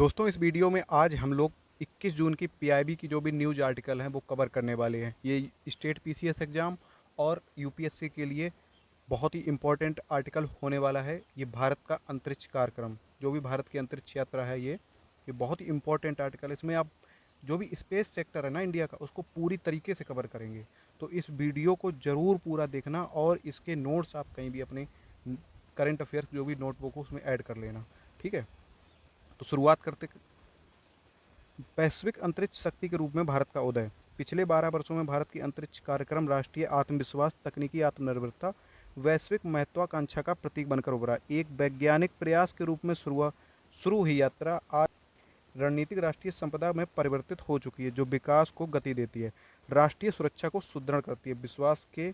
दोस्तों इस वीडियो में आज हम लोग 21 जून की पीआईबी की जो भी न्यूज़ आर्टिकल हैं वो कवर करने वाले हैं। ये स्टेट पीसीएस एग्ज़ाम और यूपीएससी के लिए बहुत ही इम्पोर्टेंट आर्टिकल होने वाला है। ये भारत का अंतरिक्ष कार्यक्रम, जो भी भारत की अंतरिक्ष यात्रा है, ये बहुत ही इम्पोर्टेंट आर्टिकल है। इसमें आप जो भी स्पेस सेक्टर है ना इंडिया का, उसको पूरी तरीके से कवर करेंगे। तो इस वीडियो को ज़रूर पूरा देखना और इसके नोट्स आप कहीं भी अपने करंट अफेयर्स जो भी नोटबुक हो उसमें ऐड कर लेना। ठीक है, तो शुरुआत करते। वैश्विक अंतरिक्ष शक्ति के रूप में भारत का उदय। पिछले 12 वर्षों में भारत की अंतरिक्ष कार्यक्रम राष्ट्रीय आत्मविश्वास, तकनीकी आत्मनिर्भरता, वैश्विक महत्वाकांक्षा का प्रतीक बनकर उभरा। एक वैज्ञानिक प्रयास के रूप में शुरू हुई यात्रा आज रणनीतिक राष्ट्रीय संपदा में परिवर्तित हो चुकी है, जो विकास को गति देती है, राष्ट्रीय सुरक्षा को सुदृढ़ करती है, विश्वास के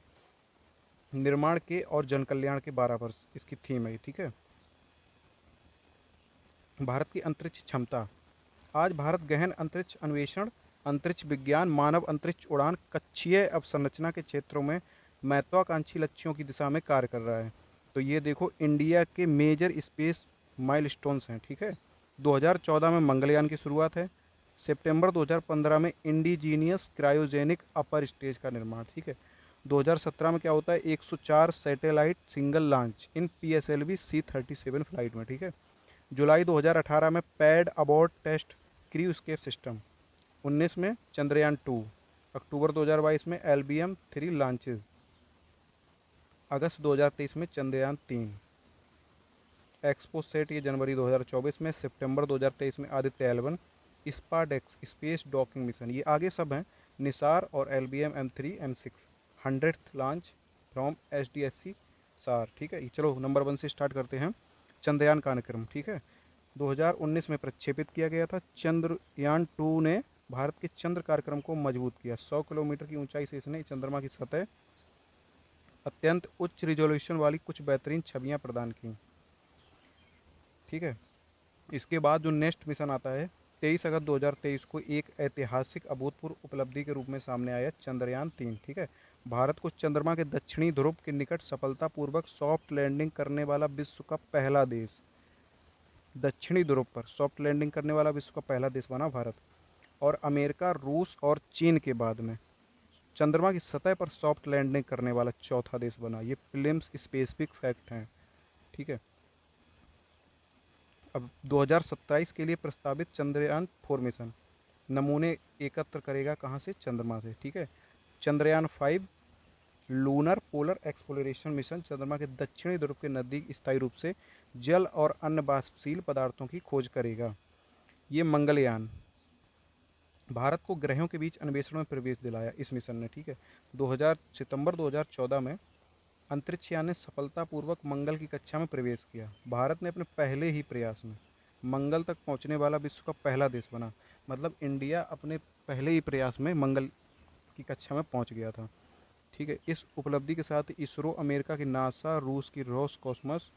निर्माण के और जन कल्याण के 12 वर्ष इसकी थीम है। ठीक है, भारत की अंतरिक्ष क्षमता। आज भारत गहन अंतरिक्ष अन्वेषण, अंतरिक्ष विज्ञान, मानव अंतरिक्ष उड़ान, कक्षीय अवसंरचना के क्षेत्रों में महत्वाकांक्षी लक्ष्यों की दिशा में कार्य कर रहा है। तो ये देखो इंडिया के मेजर स्पेस माइलस्टोन्स हैं। ठीक है, 2014 में मंगलयान की शुरुआत है। सितंबर 2015 में इंडिजीनियस क्रायोजेनिक अपर स्टेज का निर्माण। ठीक है, 2017 में क्या होता है, 104 satellite single launch in PSLV C-37 flight में। ठीक है, जुलाई 2018 में pad abort test crew escape system. 19 में चंद्रयान 2। अक्टूबर 2022 में LBM-3 लॉन्चेज। अगस्त 2023 में चंद्रयान 3। एक्सपो सेट ये जनवरी 2024 में। सितंबर 2023 में Aditya L1। SpaDeX space docking mission, ये आगे सब हैं। निसार और LBM-M3 M6 100th launch from SDSC सार। ठीक है, चलो नंबर 1 से स्टार्ट करते हैं। चंद्रयान कार्यक्रम। ठीक है, 2019 में प्रक्षेपित किया गया था। चंद्रयान 2 ने भारत के चंद्र कार्यक्रम को मजबूत किया। 100 किलोमीटर की ऊंचाई से इसने चंद्रमा की सतह अत्यंत उच्च रिजोल्यूशन वाली कुछ बेहतरीन छवियां प्रदान की। ठीक है, इसके बाद जो नेक्स्ट मिशन आता है, 23 अगस्त 2023 को एक ऐतिहासिक अभूतपूर्व उपलब्धि के रूप में सामने आया चंद्रयान 3। ठीक है, भारत को चंद्रमा के दक्षिणी ध्रुव के निकट सफलतापूर्वक सॉफ्ट लैंडिंग करने वाला विश्व का पहला देश, दक्षिणी ध्रुव पर सॉफ्ट लैंडिंग करने वाला विश्व का पहला देश बना भारत। और अमेरिका, रूस और चीन के बाद में चंद्रमा की सतह पर सॉफ्ट लैंडिंग करने वाला चौथा देश बना। ये फिल्म्स स्पेसिफिक फैक्ट हैं। ठीक है, अब 2027 के लिए प्रस्तावित चंद्रयान 4 मिशन नमूने एकत्र करेगा कहाँ से, चंद्रमा से। ठीक है, Chandrayaan 5 lunar polar exploration mission चंद्रमा के दक्षिणी ध्रुव के नज़दीक स्थायी रूप से जल और अन्य वाष्पशील पदार्थों की खोज करेगा। ये मंगलयान भारत को ग्रहों के बीच अन्वेषण में प्रवेश दिलाया इस मिशन ने। ठीक है, 2000 सितंबर 2014 में अंतरिक्ष यान ने सफलतापूर्वक मंगल की कक्षा में प्रवेश किया। भारत ने अपने पहले ही प्रयास में मंगल तक पहुंचने वाला विश्व का पहला देश बना। मतलब इंडिया अपने पहले ही प्रयास में मंगल की कक्षा में पहुंच गया था। ठीक है, इस उपलब्धि के साथ इसरो, अमेरिका की नासा, रूस की रोसकॉस्मोस,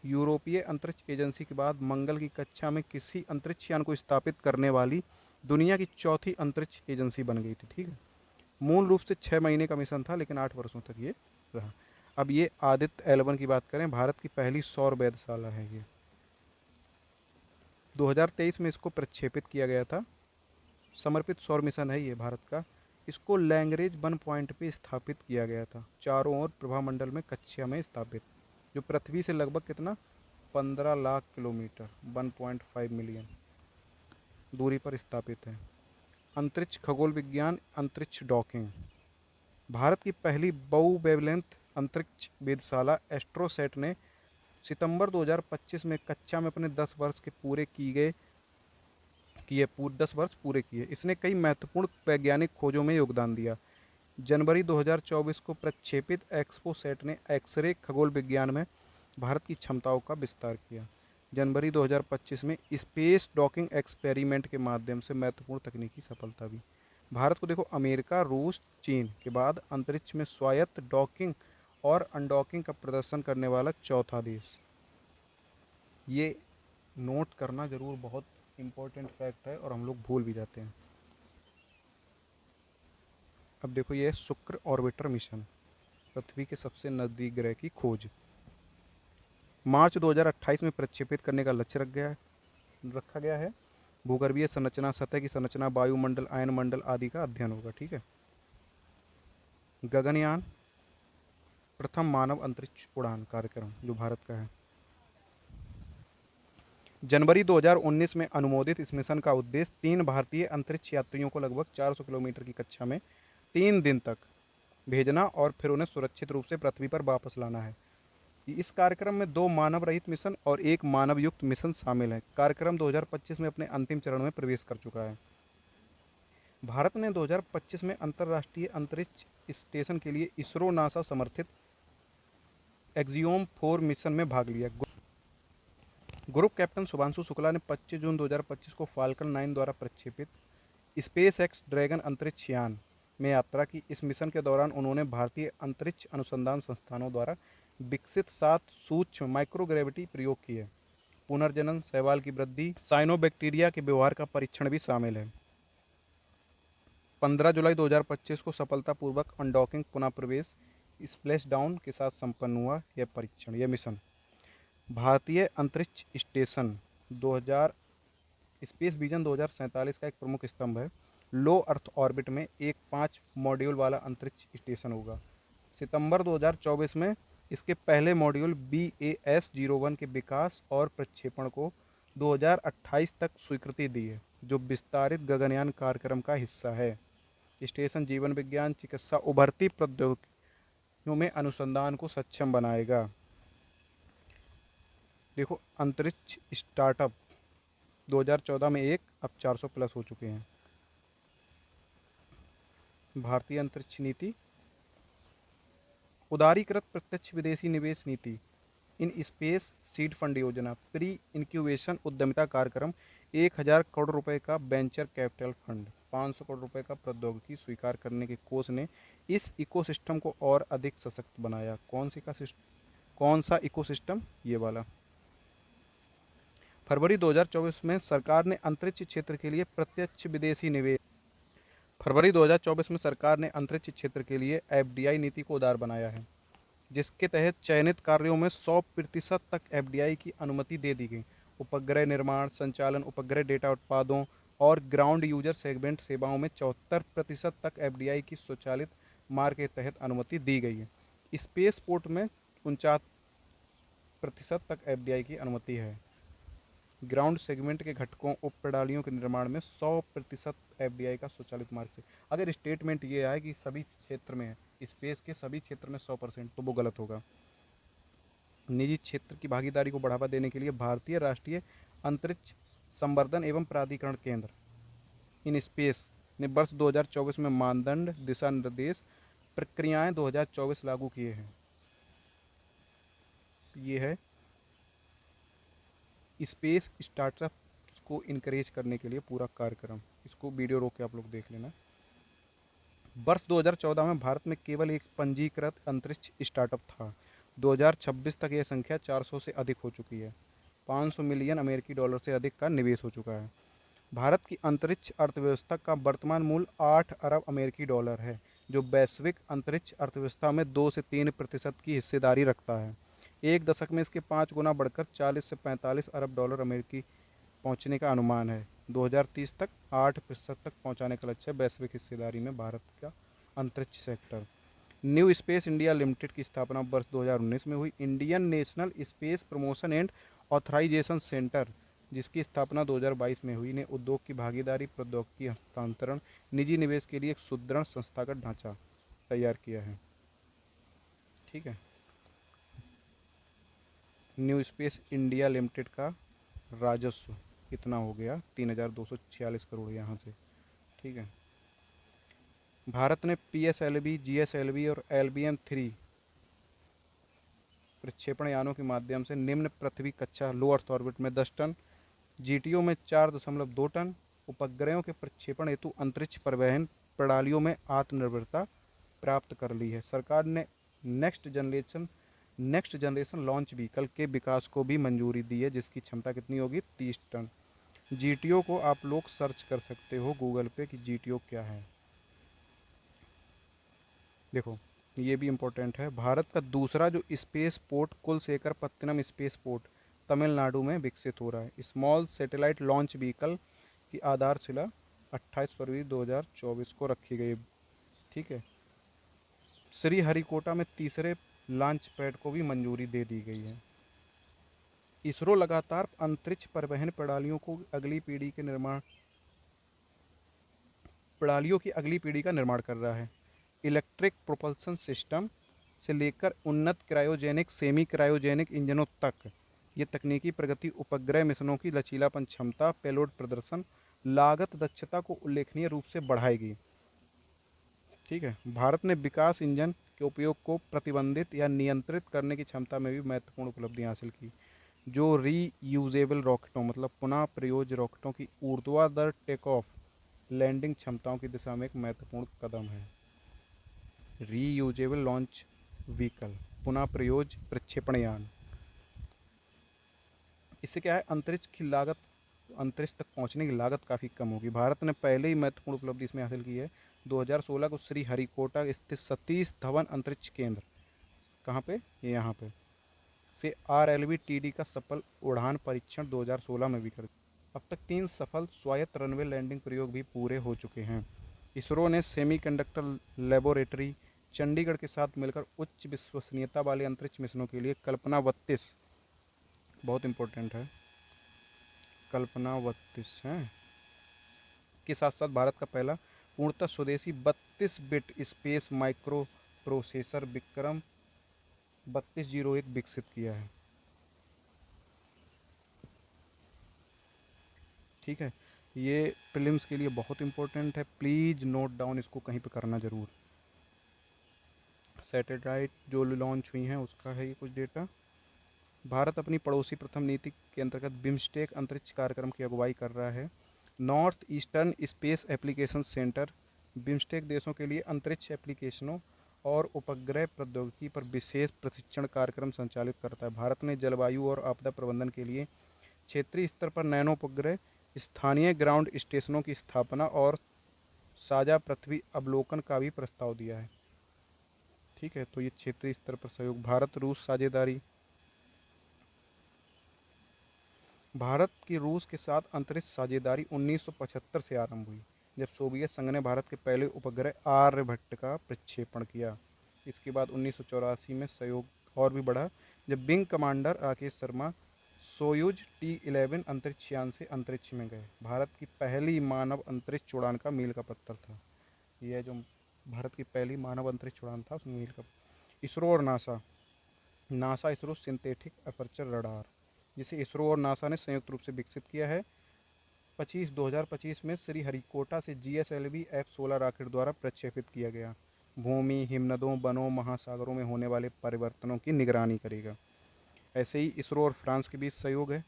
यूरोपीय अंतरिक्ष एजेंसी के बाद मंगल की कक्षा में किसी अंतरिक्ष यान को स्थापित करने वाली दुनिया की चौथी अंतरिक्ष एजेंसी बन गई थी। ठीक है, मूल रूप से 6 महीने का मिशन था, लेकिन 8 वर्षों तक ये रहा। अब ये आदित्य L1 की बात करें, भारत की पहली सौर वेधशाला है ये। 2023 में इसको प्रक्षेपित किया गया था। समर्पित सौर मिशन है ये भारत का। इसको लैंग्रेज 1 पॉइंट पे स्थापित किया गया था, चारों ओर प्रभामंडल में कक्षा में स्थापित, जो पृथ्वी से लगभग कितना 15 लाख किलोमीटर 1.5 मिलियन दूरी पर स्थापित है। अंतरिक्ष खगोल विज्ञान, अंतरिक्ष डॉकिंग। भारत की पहली बहु वेवलेंथ अंतरिक्ष वेधशाला एस्ट्रोसेट ने सितंबर 2025 में कक्षा में अपने 10 वर्ष के पूरे किए 10 वर्ष पूरे किए। इसने कई महत्वपूर्ण वैज्ञानिक खोजों में योगदान दिया। जनवरी 2024 को प्रक्षेपित एक्सपोसेट ने एक्सरे खगोल विज्ञान में भारत की क्षमताओं का विस्तार किया। जनवरी 2025 में स्पेस डॉकिंग एक्सपेरिमेंट के माध्यम से महत्वपूर्ण तकनीकी सफलता भी। भारत को देखो अमेरिका, रूस, चीन के बाद अंतरिक्ष में स्वायत्त डॉकिंग और अनडॉकिंग का प्रदर्शन करने वाला चौथा देश। ये नोट करना ज़रूर, बहुत इम्पोर्टेंट फैक्ट है और हम लोग भूल भी जाते हैं। अब देखो ये शुक्र ऑर्बिटर मिशन, पृथ्वी के सबसे नज़दीक ग्रह की खोज। मार्च 2028 में प्रक्षेपित करने का लक्ष्य रखा गया है। भूगर्भीय संरचना, सतह की संरचना, वायुमंडल, आयनमंडल आदि का अध्ययन होगा। ठीक है। गगनयान, प्रथम मानव अंतरिक्ष उड़ान कार्यक्रम जो भारत का है। जनवरी 2019 में अनुमोदित इस मिशन का उद्देश्य 3 भारतीय अंतरिक्ष यात्रियों को लगभग 400 किलोमीटर की कक्षा में 3 दिन तक भेजना और फिर उन्हें सुरक्षित रूप से पृथ्वी पर वापस लाना है। इस कार्यक्रम में 2 मानव रहित मिशन और 1 मानव युक्त मिशन शामिल है। कार्यक्रम 2025 में अपने अंतिम चरण में प्रवेश कर चुका है। भारत ने 2025 में अंतर्राष्ट्रीय अंतरिक्ष स्टेशन के लिए इसरो नासा समर्थित एक्सियोम 4 मिशन में भाग लिया। ग्रुप कैप्टन शुभांशु शुक्ला ने 25 जून 2025 को फाल्कन 9 द्वारा प्रक्षेपित स्पेस एक्स ड्रैगन अंतरिक्ष यान में यात्रा की। इस मिशन के दौरान उन्होंने भारतीय अंतरिक्ष अनुसंधान संस्थानों द्वारा विकसित 7 सूक्ष्म माइक्रोग्रेविटी प्रयोग किए। पुनर्जनन, शैवाल की वृद्धि, साइनोबैक्टीरिया के व्यवहार का परीक्षण भी शामिल है। 15 जुलाई 2025 को सफलतापूर्वक अनडॉकिंग, पुनः प्रवेश, स्प्लैश डाउन के साथ संपन्न हुआ यह परीक्षण, यह मिशन। भारतीय अंतरिक्ष स्टेशन 2000 स्पेस विजन 2047 का एक प्रमुख स्तंभ है। लो अर्थ ऑर्बिट में एक 5 मॉड्यूल वाला अंतरिक्ष स्टेशन होगा। सितंबर 2024 में इसके पहले मॉड्यूल BAS-01 के विकास और प्रक्षेपण को 2028 तक स्वीकृति दी है, जो विस्तारित गगनयान कार्यक्रम का हिस्सा है। स्टेशन जीवन विज्ञान, चिकित्सा, उभरती प्रौद्योगिकियों में अनुसंधान को सक्षम बनाएगा। देखो, अंतरिक्ष स्टार्टअप 2014 में 1, अब 400 प्लस हो चुके हैं। भारतीय अंतरिक्ष नीति, उदारीकृत प्रत्यक्ष विदेशी निवेश नीति, इन स्पेस सीड फंड योजना, प्री इंक्यूबेशन उद्यमिता कार्यक्रम, 1000 करोड़ रुपए का वेंचर कैपिटल फंड, 500 करोड़ रुपए का प्रौद्योगिकी स्वीकार करने के कोष ने इस इकोसिस्टम को और अधिक सशक्त बनाया। कौन सा इकोसिस्टम? ये वाला। फरवरी 2024 में सरकार ने अंतरिक्ष क्षेत्र के लिए प्रत्यक्ष विदेशी निवेश फरवरी 2024 में सरकार ने अंतरिक्ष क्षेत्र के लिए FDI नीति को उदार बनाया है, जिसके तहत चयनित कार्यों में 100% तक FDI की अनुमति दे दी गई। उपग्रह निर्माण, संचालन, उपग्रह डेटा उत्पादों और ग्राउंड यूजर सेगमेंट सेवाओं में 74% तक FDI की स्वचालित मार्ग के तहत अनुमति दी गई है। स्पेस पोर्ट में 49% तक FDI की अनुमति है। ग्राउंड सेगमेंट के घटकों, उप प्रणालियों के निर्माण में 100% FDI का स्वचालित मार्ग से। अगर स्टेटमेंट ये आए कि सभी क्षेत्र में है, स्पेस के सभी क्षेत्र में 100%, तो वो गलत होगा। निजी क्षेत्र की भागीदारी को बढ़ावा देने के लिए भारतीय राष्ट्रीय अंतरिक्ष संवर्धन एवं प्राधिकरण केंद्र इन स्पेस ने वर्ष 2024 में मानदंड, दिशा निर्देश, प्रक्रियाएं 2024 लागू किए हैं। ये है स्पेस स्टार्टअप्स को इनकरेज करने के लिए पूरा कार्यक्रम। इसको वीडियो रोक के आप लोग देख लेना। वर्ष 2014 में भारत में केवल एक पंजीकृत अंतरिक्ष स्टार्टअप था। 2026 तक यह संख्या 400 से अधिक हो चुकी है। 500 मिलियन अमेरिकी डॉलर से अधिक का निवेश हो चुका है। भारत की अंतरिक्ष अर्थव्यवस्था का वर्तमान मूल्य 8 अरब अमेरिकी डॉलर है, जो वैश्विक अंतरिक्ष अर्थव्यवस्था में 2 से 3% की हिस्सेदारी रखता है। एक दशक में इसके 5 गुना बढ़कर 40 से 45 अरब डॉलर अमेरिकी पहुंचने का अनुमान है। 2030 तक 8% तक पहुंचाने का लक्ष्य है वैश्विक हिस्सेदारी में भारत का अंतरिक्ष sector. New Space India Limited की स्थापना वर्ष 2019 में हुई। Indian National Space Promotion and Authorisation Centre, जिसकी स्थापना 2022 में हुई, ने उद्योग की भागीदारी, प्रौद्योगिकी हस्तांतरण, निजी निवेश के लिए एक सुदृढ़ संस्थागत ढांचा तैयार किया है। ठीक है। न्यू स्पेस इंडिया लिमिटेड का राजस्व कितना हो गया? 3246 करोड़ यहाँ से। ठीक है। भारत ने PSLV, GSLV और LBM-3 प्रक्षेपण यानों के माध्यम से निम्न पृथ्वी कक्षा लो अर्थ ऑर्बिट में 10 टन, GTO में 4.2 टन उपग्रहों के प्रक्षेपण हेतु अंतरिक्ष परिवहन प्रणालियों में आत्मनिर्भरता प्राप्त कर ली है। सरकार ने नेक्स्ट जनरेशन लॉन्च व्हीकल के विकास को भी मंजूरी दी है, जिसकी क्षमता कितनी होगी? 30 टन। GTO को आप लोग सर्च कर सकते हो गूगल पे कि GTO क्या है। देखो, ये भी इम्पोर्टेंट है। भारत का दूसरा जो space port Kulasekhara पत्तनम space port Tamil Nadu में विकसित हो रहा है। स्मॉल सैटेलाइट लॉन्च व्हीकल की आधारशिला 28 फरवरी 2024 को रखी गई। ठीक है। श्रीहरिकोटा में तीसरे लॉन्च पैड को भी मंजूरी दे दी गई है। इसरो लगातार अंतरिक्ष परिवहन प्रणालियों की अगली पीढ़ी का निर्माण कर रहा है। इलेक्ट्रिक प्रोपल्सन सिस्टम से लेकर उन्नत क्रायोजेनिक सेमी क्रायोजेनिक इंजनों तक ये तकनीकी प्रगति उपग्रह मिशनों की लचीलापन क्षमता, पेलोड प्रदर्शन, लागत दक्षता को उल्लेखनीय रूप से बढ़ाएगी। ठीक है। भारत ने विकास इंजन के उपयोग को प्रतिबंधित या नियंत्रित करने की क्षमता में भी महत्वपूर्ण उपलब्धियां हासिल की, जो रीयूजेबल रॉकेटों मतलब पुनः प्रयोज्य रॉकेटों की ऊर्ध्वाधर टेक ऑफ लैंडिंग क्षमताओं की दिशा में एक महत्वपूर्ण कदम है। रीयूजेबल लॉन्च व्हीकल, पुनः प्रयोज्य प्रक्षेपण यान। इससे क्या है, अंतरिक्ष तक पहुंचने की लागत काफ़ी कम होगी। भारत ने पहले ही महत्वपूर्ण उपलब्धि इसमें हासिल की है। 2016 को श्रीहरिकोटा स्थित सतीश धवन अंतरिक्ष केंद्र, कहाँ पे, यहाँ पे से RLV-TD का सफल उड़ान परीक्षण 2016 में भी कर। अब तक 3 सफल स्वायत्त रनवे लैंडिंग प्रयोग भी पूरे हो चुके हैं। इसरो ने सेमीकंडक्टर लेबोरेटरी चंडीगढ़ के साथ मिलकर उच्च विश्वसनीयता वाले अंतरिक्ष मिशनों के लिए कल्पना 32, बहुत इंपॉर्टेंट है, कल्पना 32 है, के साथ साथ भारत का पहला पूर्णतः स्वदेशी 32 bit space micro processor Vikram 3201 विकसित किया है। ठीक है। ये प्रीलिम्स के लिए बहुत इंपॉर्टेंट है, प्लीज़ नोट डाउन इसको कहीं पे करना ज़रूर। सैटेलाइट जो लॉन्च हुई हैं उसका है ये कुछ डेटा। भारत अपनी पड़ोसी प्रथम नीति के अंतर्गत बिम्स्टेक अंतरिक्ष कार्यक्रम की अगुवाई कर रहा है। North eastern space application centre BIMSTEC देशों के लिए अंतरिक्ष एप्लीकेशनों और उपग्रह प्रौद्योगिकी पर विशेष प्रशिक्षण कार्यक्रम संचालित करता है। भारत ने जलवायु और आपदा प्रबंधन के लिए क्षेत्रीय स्तर पर नैनो उपग्रह, स्थानीय ग्राउंड स्टेशनों की स्थापना और साझा पृथ्वी अवलोकन का भी प्रस्ताव दिया है। ठीक है। तो ये क्षेत्रीय स्तर पर सहयोग, भारत रूस साझेदारी। भारत की रूस के साथ अंतरिक्ष साझेदारी 1975 से आरंभ हुई, जब सोवियत संघ ने भारत के पहले उपग्रह आर्यभट्ट का प्रक्षेपण किया। इसके बाद 1984 में सहयोग और भी बढ़ा, जब wing commander Rakesh Sharma Soyuz T-11 अंतरिक्ष यान से अंतरिक्ष में गए। भारत की पहली मानव अंतरिक्ष उड़ान का मील का पत्थर था। यह जो भारत की पहली मानव अंतरिक्ष उड़ान था उसमें मील का। इसरो और NASA ISRO synthetic aperture radar, जिसे इसरो और नासा ने संयुक्त रूप से विकसित किया है। 2025 में श्रीहरिकोटा से GSLV F-16 रॉकेट द्वारा प्रक्षेपित किया गया। भूमि, हिमनदों, वनों, महासागरों में होने वाले परिवर्तनों की निगरानी करेगा। ऐसे ही इसरो और फ्रांस के बीच सहयोग है।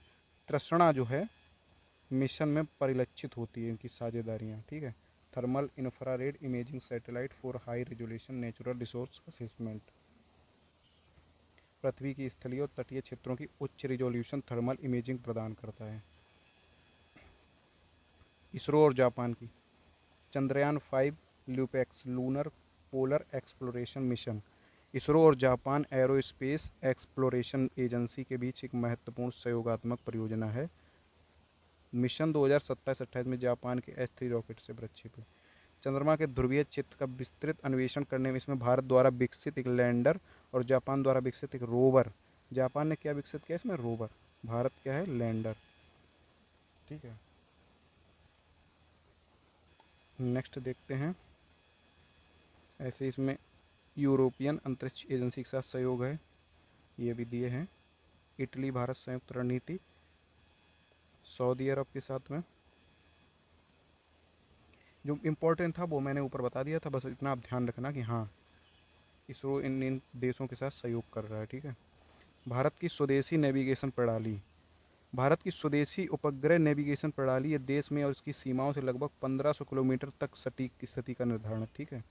तृष्णा जो है मिशन में परिलक्षित होती है इनकी साझेदारियाँ। ठीक है। Thermal infrared imaging satellite for high resolution natural resource assessment, पृथ्वी की स्थलीय और तटीय क्षेत्रों की उच्च रिजोल्यूशन थर्मल इमेजिंग प्रदान करता है। इसरो और जापान की Chandrayaan 5 LUPEX lunar polar exploration mission, ISRO और जापान एरोस्पेस एक्सप्लोरेशन एजेंसी के बीच एक महत्वपूर्ण सहयोगात्मक परियोजना है। मिशन 2027-28 में जापान के S3 रॉकेट से प्रक्षेपित चंद्रमा के ध्रुवीय क्षेत्र का विस्तृत अन्वेषण करने में इसमें भारत द्वारा विकसित एक लैंडर और जापान द्वारा विकसित एक रोवर। जापान ने क्या विकसित किया इसमें, रोवर। भारत क्या है, लैंडर। ठीक है। नेक्स्ट देखते हैं। ऐसे इसमें यूरोपियन अंतरिक्ष एजेंसी के साथ सहयोग है, ये भी दिए हैं। इटली भारत संयुक्त रणनीति, सऊदी अरब के साथ में। जो इम्पोर्टेंट था वो मैंने ऊपर बता दिया था, बस इतना आप ध्यान रखना कि हाँ इसरो इन देशों के साथ सहयोग कर रहा है। ठीक है। भारत की स्वदेशी नेविगेशन प्रणाली, भारत की स्वदेशी उपग्रह नेविगेशन प्रणाली ये देश में और इसकी सीमाओं से लगभग 1500 किलोमीटर तक सटीक स्थिति का निर्धारण है। ठीक है।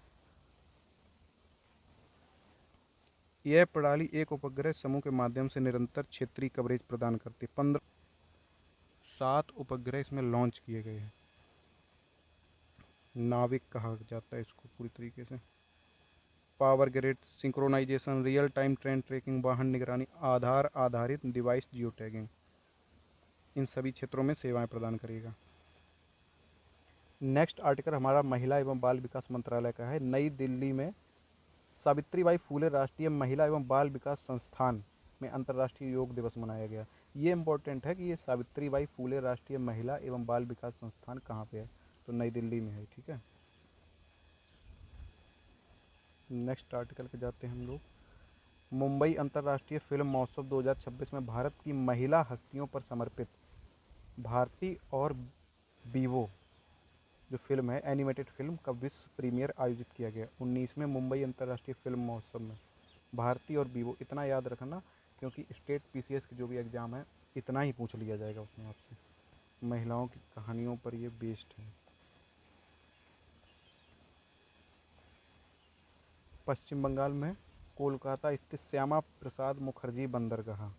यह प्रणाली एक उपग्रह समूह के माध्यम से निरंतर क्षेत्रीय कवरेज प्रदान करती है। 7 उपग्रह इसमें लॉन्च किए गए हैं। नाविक कहा जाता है इसको पूरी तरीके से। Power grid synchronisation, real time train tracking, वाहन निगरानी, आधार आधारित डिवाइस जियो टैगिंग, इन सभी क्षेत्रों में सेवाएं प्रदान करेगा। नेक्स्ट आर्टिकल हमारा महिला एवं बाल विकास मंत्रालय का है। नई दिल्ली में सावित्रीबाई फूले राष्ट्रीय महिला एवं बाल विकास संस्थान में अंतर्राष्ट्रीय योग दिवस मनाया गया। ये इम्पोर्टेंट है कि ये सावित्रीबाई फूले राष्ट्रीय महिला एवं बाल विकास संस्थान कहाँ पे है, तो नई दिल्ली में है। ठीक है, नेक्स्ट आर्टिकल पे जाते हैं हम लोग। मुंबई अंतर्राष्ट्रीय फिल्म महोत्सव 2026 में भारत की महिला हस्तियों पर समर्पित भारती और बीवो जो फिल्म है, एनिमेटेड फिल्म का विश्व प्रीमियर आयोजित किया गया 19वें मुंबई अंतर्राष्ट्रीय फिल्म महोत्सव में। भारती और बीवो इतना याद रखना, क्योंकि स्टेट पीसीएस की जो भी एग्ज़ाम है इतना ही पूछ लिया जाएगा उसमें आपसे। महिलाओं की कहानियों पर ये बेस्ड है। पश्चिम बंगाल में कोलकाता स्थित श्यामा प्रसाद मुखर्जी बंदरगाह,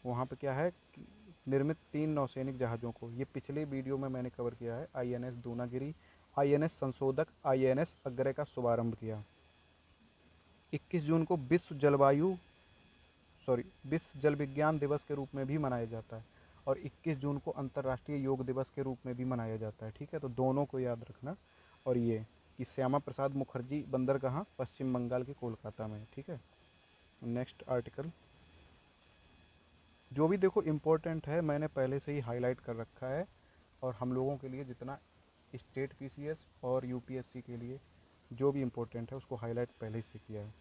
वहाँ पे क्या है कि निर्मित 3 नौसैनिक जहाज़ों को, ये पिछले वीडियो में मैंने कवर किया है, आईएनएस दूनागिरी, आईएनएस संशोधक, आईएनएस अग्रय का शुभारंभ किया। 21 जून को विश्व जल विज्ञान दिवस के रूप में भी मनाया जाता है और 21 जून को अंतर्राष्ट्रीय योग दिवस के रूप में भी मनाया जाता है। ठीक है, तो दोनों को याद रखना। और ये कि श्यामा प्रसाद मुखर्जी बंदरगाह पश्चिम बंगाल के कोलकाता में। ठीक है, नेक्स्ट आर्टिकल जो भी देखो इम्पोर्टेंट है मैंने पहले से ही हाईलाइट कर रखा है, और हम लोगों के लिए जितना स्टेट पीसीएस और यूपीएससी के लिए जो भी इम्पोर्टेंट है उसको हाईलाइट पहले से किया है।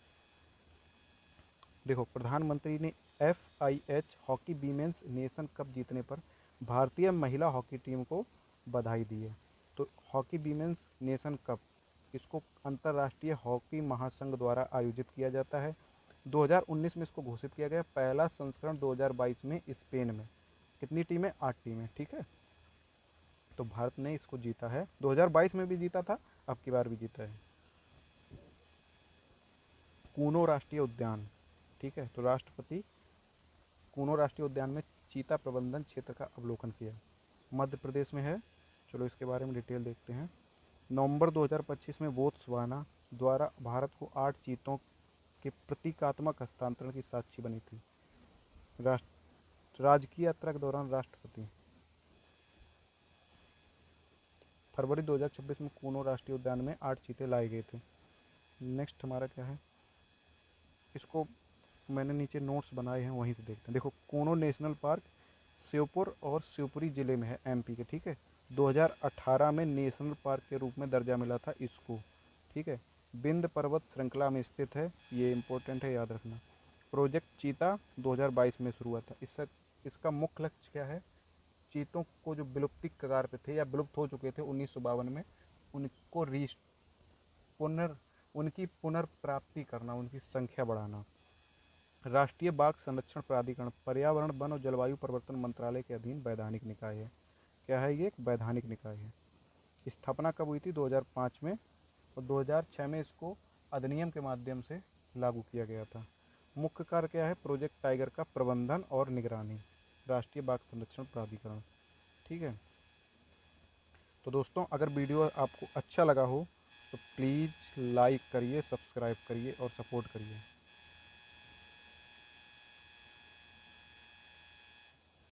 देखो, प्रधानमंत्री ने FIH hockey women's nation cup जीतने पर भारतीय महिला हॉकी टीम को बधाई दी है। तो हॉकी वीमेंस नेशन कप, इसको अंतर्राष्ट्रीय हॉकी महासंघ द्वारा आयोजित किया जाता है। 2019 में इसको घोषित किया गया, पहला संस्करण 2022 में स्पेन में। कितनी टीमें? 8 टीमें। ठीक है, तो भारत ने इसको जीता है, 2022 में भी जीता था, अब की बार भी जीता है। कूनो राष्ट्रीय उद्यान, ठीक है, तो राष्ट्रपति कूनो राष्ट्रीय उद्यान में चीता प्रबंधन क्षेत्र का अवलोकन किया, मध्य प्रदेश में है। चलो इसके बारे में डिटेल देखते हैं। नवंबर 2025 में बोत्सवाना द्वारा भारत को 8 चीतों के प्रतीकात्मक हस्तांतरण की साक्षी बनी थी। राजकीय यात्रा के दौरान राष्ट्रपति फरवरी 2026 में कूनो राष्ट्रीय उद्यान में 8 चीते लाए गए थे। नेक्स्ट हमारा क्या है, इसको मैंने नीचे नोट्स बनाए हैं, वहीं से देखते हैं। देखो, कूनो नेशनल पार्क श्योपुर और शिवपुरी ज़िले में है, MP के। ठीक है, 2018 में नेशनल पार्क के रूप में दर्जा मिला था इसको। ठीक है, विंध्य पर्वत श्रृंखला में स्थित है, ये इंपॉर्टेंट है, याद रखना। प्रोजेक्ट चीता 2022 में शुरू हुआ था। इसका मुख्य लक्ष्य क्या है? चीतों को जो विलुप्ति कगार पे थे या विलुप्त हो चुके थे 1952 में, उनको उनकी पुनर्प्राप्ति करना, उनकी संख्या बढ़ाना। राष्ट्रीय बाघ संरक्षण प्राधिकरण पर्यावरण, वन और जलवायु परिवर्तन मंत्रालय के अधीन वैधानिक निकाय है। क्या है ये? एक वैधानिक निकाय है। स्थापना कब हुई थी? 2005 में, और 2006 में इसको अधिनियम के माध्यम से लागू किया गया था। मुख्य कार्य क्या है? प्रोजेक्ट टाइगर का प्रबंधन और निगरानी, राष्ट्रीय बाघ संरक्षण प्राधिकरण। ठीक है, तो दोस्तों अगर वीडियो आपको अच्छा लगा हो तो प्लीज़ लाइक करिए, सब्सक्राइब करिए और सपोर्ट करिए।